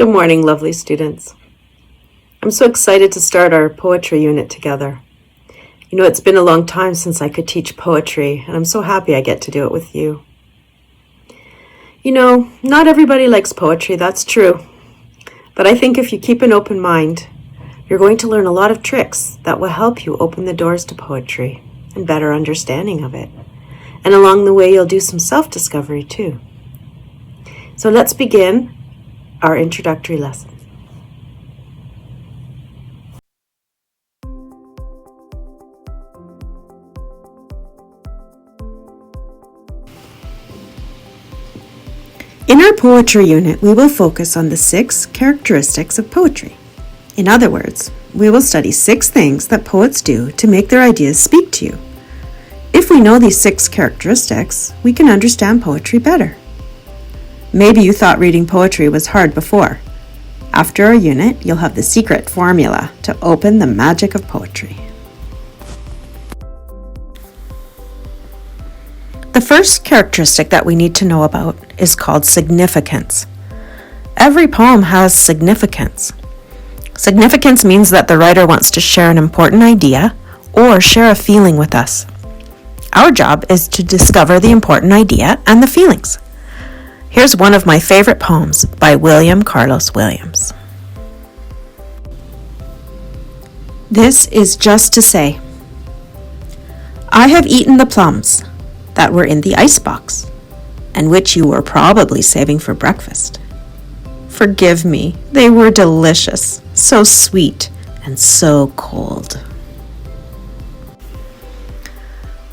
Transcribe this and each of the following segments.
Good morning, lovely students. I'm so excited to start our poetry unit together. You know, it's been a long time since I could teach poetry, and I'm so happy I get to do it with you. You know, not everybody likes poetry, that's true. But I think if you keep an open mind, you're going to learn a lot of tricks that will help you open the doors to poetry and better understanding of it. And along the way, you'll do some self-discovery too. So let's begin our introductory lesson. In our poetry unit, we will focus on the 6 characteristics of poetry. In other words, we will study 6 things that poets do to make their ideas speak to you. If we know these 6 characteristics, we can understand poetry better. Maybe you thought reading poetry was hard before. After our unit, you'll have the secret formula to open the magic of poetry. The first characteristic that we need to know about is called significance. Every poem has significance. Significance means that the writer wants to share an important idea or share a feeling with us. Our job is to discover the important idea and the feelings. Here's one of my favorite poems by William Carlos Williams. This is just to say, I have eaten the plums that were in the icebox, and which you were probably saving for breakfast. Forgive me, they were delicious, so sweet and so cold.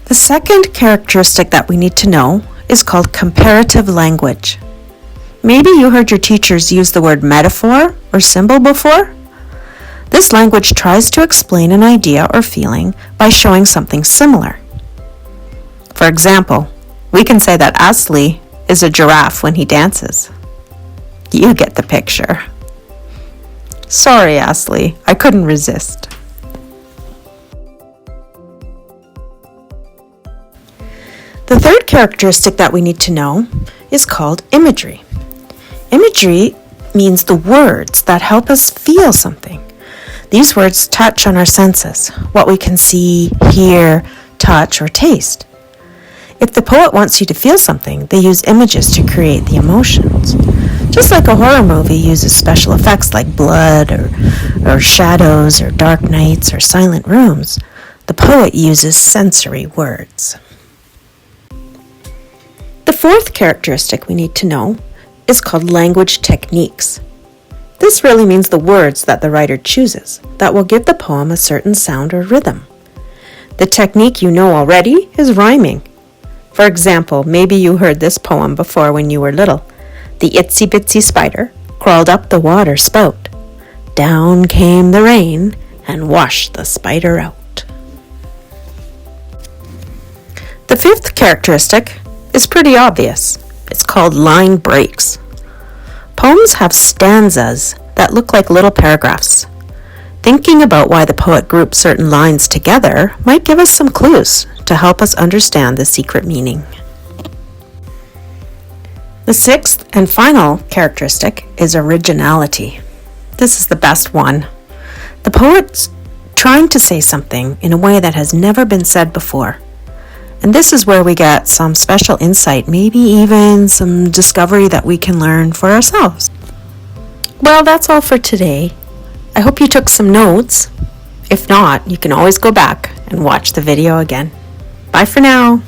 The second characteristic that we need to know is called comparative language. Maybe you heard your teachers use the word metaphor or symbol before. This language tries to explain an idea or feeling by showing something similar. For example, we can say that Asli is a giraffe when he dances. You get the picture. Sorry, Asli, I couldn't resist. The third characteristic that we need to know is called imagery. Imagery means the words that help us feel something. These words touch on our senses, what we can see, hear, touch, or taste. If the poet wants you to feel something, they use images to create the emotions. Just like a horror movie uses special effects like blood or shadows or dark nights or silent rooms, the poet uses sensory words. The fourth characteristic we need to know is called language techniques. This really means the words that the writer chooses that will give the poem a certain sound or rhythm. The technique you know already is rhyming. For example, maybe you heard this poem before when you were little. The itsy bitsy spider crawled up the water spout. Down came the rain and washed the spider out. The fifth characteristic is pretty obvious. It's called line breaks. Poems have stanzas that look like little paragraphs. Thinking about why the poet grouped certain lines together might give us some clues to help us understand the secret meaning. The sixth and final characteristic is originality. This is the best one. The poet's trying to say something in a way that has never been said before. And this is where we get some special insight, maybe even some discovery that we can learn for ourselves. Well, that's all for today. I hope you took some notes. If not, you can always go back and watch the video again. Bye for now.